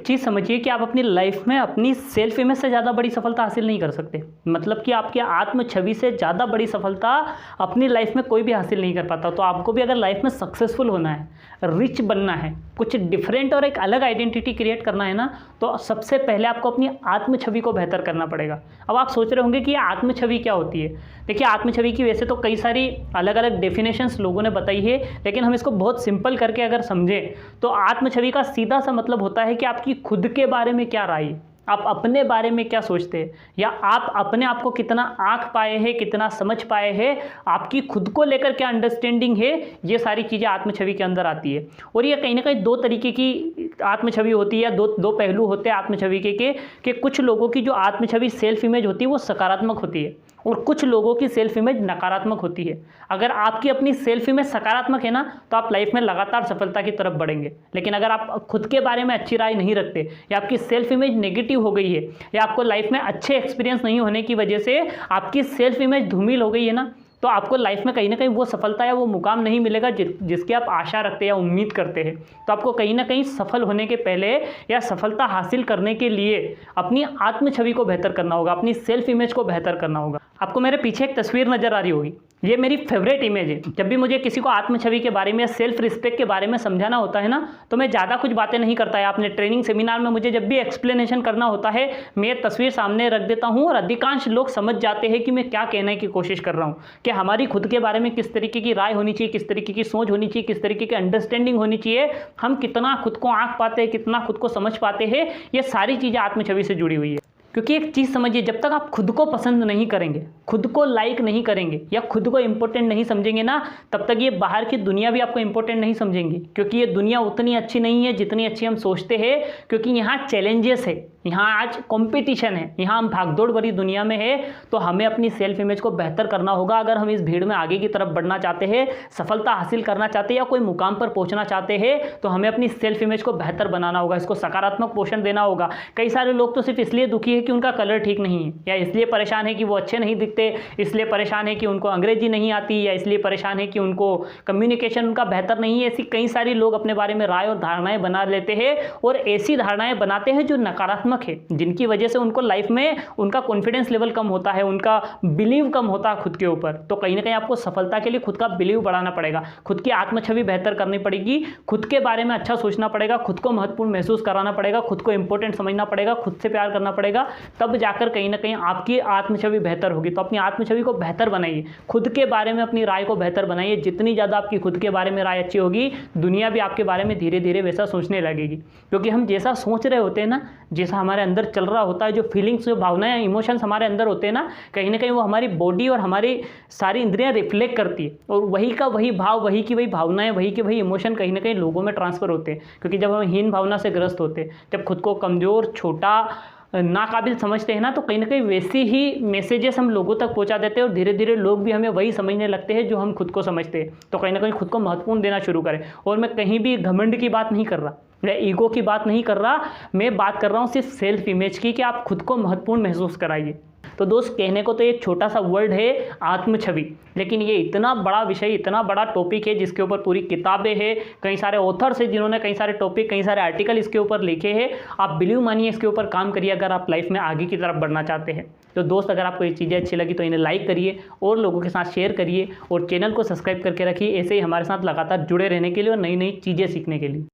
चीज़ समझिए कि आप अपनी लाइफ में अपनी सेल्फ इमेज से ज़्यादा बड़ी सफलता हासिल नहीं कर सकते। मतलब कि आपकी आत्म छवि से ज़्यादा बड़ी सफलता अपनी लाइफ में कोई भी हासिल नहीं कर पाता। तो आपको भी अगर लाइफ में सक्सेसफुल होना है, रिच बनना है, कुछ डिफरेंट और एक अलग आइडेंटिटी क्रिएट करना है ना, तो सबसे पहले आपको अपनी आत्म छवि को बेहतर करना पड़ेगा। अब आप सोच रहे होंगे कि आत्म छवि क्या होती है। देखिए, आत्म छवि की वैसे तो कई सारी अलग अलग डेफिनेशंस लोगों ने बताई है, लेकिन हम इसको बहुत सिंपल करके अगर समझें तो आत्म छवि का सीधा सा मतलब होता है कि आपकी खुद के बारे में क्या राय है, आप अपने बारे में क्या सोचते हैं, या आप अपने आप को कितना आंक पाए हैं, कितना समझ पाए हैं, आपकी खुद को लेकर क्या अंडरस्टैंडिंग है। ये सारी चीज़ें आत्म छवि के अंदर आती है। और ये कहीं ना कहीं दो तरीके की आत्म छवि होती है, या दो पहलू होते हैं आत्म छवि के कुछ लोगों की जो आत्म छवि सेल्फ इमेज होती है वो सकारात्मक होती है, और कुछ लोगों की सेल्फ इमेज नकारात्मक होती है। अगर आपकी अपनी सेल्फ इमेज सकारात्मक है ना, तो आप लाइफ में लगातार सफलता की तरफ बढ़ेंगे। लेकिन अगर आप खुद के बारे में अच्छी राय नहीं रखते, या आपकी सेल्फ इमेज नेगेटिव हो गई है, या आपको लाइफ में अच्छे एक्सपीरियंस नहीं होने की वजह से आपकी सेल्फ इमेज धूमिल हो गई है ना, तो आपको लाइफ में कहीं ना कहीं वो सफलता या वो मुकाम नहीं मिलेगा जिसकी आप आशा रखते हैं या उम्मीद करते हैं। तो आपको कहीं ना कहीं सफल होने के पहले या सफलता हासिल करने के लिए अपनी आत्म छवि को बेहतर करना होगा, अपनी सेल्फ इमेज को बेहतर करना होगा। आपको मेरे पीछे एक तस्वीर नजर आ रही होगी, ये मेरी फेवरेट इमेज है। जब भी मुझे किसी को आत्म छवि के बारे में या सेल्फ रिस्पेक्ट के बारे में समझाना होता है ना, तो मैं ज़्यादा कुछ बातें नहीं करता है। आपने ट्रेनिंग सेमिनार में मुझे जब भी एक्सप्लेनेशन करना होता है, मैं ये तस्वीर सामने रख देता हूँ और अधिकांश लोग समझ जाते हैं कि मैं क्या कहने की कोशिश कर रहा हूँ, कि हमारी खुद के बारे में किस तरीके की राय होनी चाहिए, किस तरीके की सोच होनी चाहिए, किस तरीके की अंडरस्टैंडिंग होनी चाहिए, हम कितना खुद को आंक पाते हैं, कितना खुद को समझ पाते हैं। ये सारी चीज़ें आत्म छवि से जुड़ी हुई है। क्योंकि एक चीज़ समझिए, जब तक आप खुद को पसंद नहीं करेंगे, खुद को लाइक नहीं करेंगे, या खुद को इंपॉर्टेंट नहीं समझेंगे ना, तब तक ये बाहर की दुनिया भी आपको इंपॉर्टेंट नहीं समझेंगी। क्योंकि ये दुनिया उतनी अच्छी नहीं है जितनी अच्छी हम सोचते हैं। क्योंकि यहाँ चैलेंजेस है, यहाँ आज कंपटीशन है, यहाँ हम भागदौड़ भरी दुनिया में है। तो हमें अपनी सेल्फ इमेज को बेहतर करना होगा। अगर हम इस भीड़ में आगे की तरफ बढ़ना चाहते हैं, सफलता हासिल करना चाहते हैं, या कोई मुकाम पर पहुंचना चाहते हैं, तो हमें अपनी सेल्फ इमेज को बेहतर बनाना होगा, इसको सकारात्मक पोषण देना होगा। कई सारे लोग तो सिर्फ इसलिए दुखी है कि उनका कलर ठीक नहीं है, या इसलिए परेशान है कि वो अच्छे नहीं दिखते, इसलिए परेशान है कि उनको अंग्रेजी नहीं आती, या इसलिए परेशान है कि उनको कम्युनिकेशन उनका बेहतर नहीं है। ऐसी कई सारी लोग अपने बारे में राय और धारणाएं बना लेते हैं, और ऐसी धारणाएं बनाते हैं जो नकारात्मक है, जिनकी वजह से उनको लाइफ में उनका कॉन्फिडेंस लेवल कम होता है, उनका बिलीव कम होता है खुद के ऊपर। तो कहीं ना कहीं आपको सफलता के लिए खुद का बिलीव बढ़ाना पड़ेगा, खुद की आत्म छवि बेहतर करनी पड़ेगी, खुद के बारे में अच्छा सोचना पड़ेगा, खुद को महत्वपूर्ण महसूस कराना पड़ेगा, खुद को इंपॉर्टेंट समझना पड़ेगा, खुद से प्यार करना पड़ेगा। तब जाकर कहीं ना कहीं आपकी आत्म छवि बेहतर होगी। तो अपनी आत्म छवि को बेहतर बनाइए, खुद के बारे में अपनी राय को बेहतर बनाइए। जितनी ज़्यादा आपकी खुद के बारे में राय अच्छी होगी, दुनिया भी आपके बारे में धीरे धीरे वैसा सोचने लगेगी। क्योंकि हम जैसा सोच रहे होते हैं ना, जैसा हमारे अंदर चल रहा होता है, जो फीलिंग्स, जो भावनाएं, इमोशंस हमारे अंदर होते हैं ना कहीं वो हमारी बॉडी और हमारी सारी इंद्रियां रिफ्लेक्ट करती है, और वही का वही भाव, वही की वही भावनाएं, वही के वही इमोशन कहीं ना कहीं लोगों में ट्रांसफर होते हैं। क्योंकि जब हम हीन भावना से ग्रस्त होते हैं, जब खुद को कमज़ोर, छोटा, नाकाबिल समझते हैं ना, तो कहीं ना कहीं वैसी ही मैसेजेस हम लोगों तक पहुंचा देते हैं, और धीरे धीरे लोग भी हमें वही समझने लगते हैं जो हम खुद को समझते हैं। तो कहीं ना कहीं खुद को महत्वपूर्ण देना शुरू करें। और मैं कहीं भी घमंड की बात नहीं कर रहा, मैं ईगो की बात नहीं कर रहा, मैं बात कर रहा हूँ सिर्फ सेल्फ इमेज की, कि आप खुद को महत्वपूर्ण महसूस कराइए। तो दोस्त, कहने को तो एक छोटा सा वर्ड है आत्म छवि, लेकिन ये इतना बड़ा विषय, इतना बड़ा टॉपिक है जिसके ऊपर पूरी किताबें हैं, कई सारे ऑथर्स हैं जिन्होंने कई सारे टॉपिक, कई सारे आर्टिकल इसके ऊपर लिखे हैं। आप बिलीव मानिए, इसके ऊपर काम करिए अगर आप लाइफ में आगे की तरफ बढ़ना चाहते हैं। तो दोस्त, अगर आपको ये चीज़ें अच्छी लगी तो इन्हें लाइक करिए और लोगों के साथ शेयर करिए, और चैनल को सब्सक्राइब करके रखिए, ऐसे ही हमारे साथ लगातार जुड़े रहने के लिए और नई नई चीज़ें सीखने के लिए।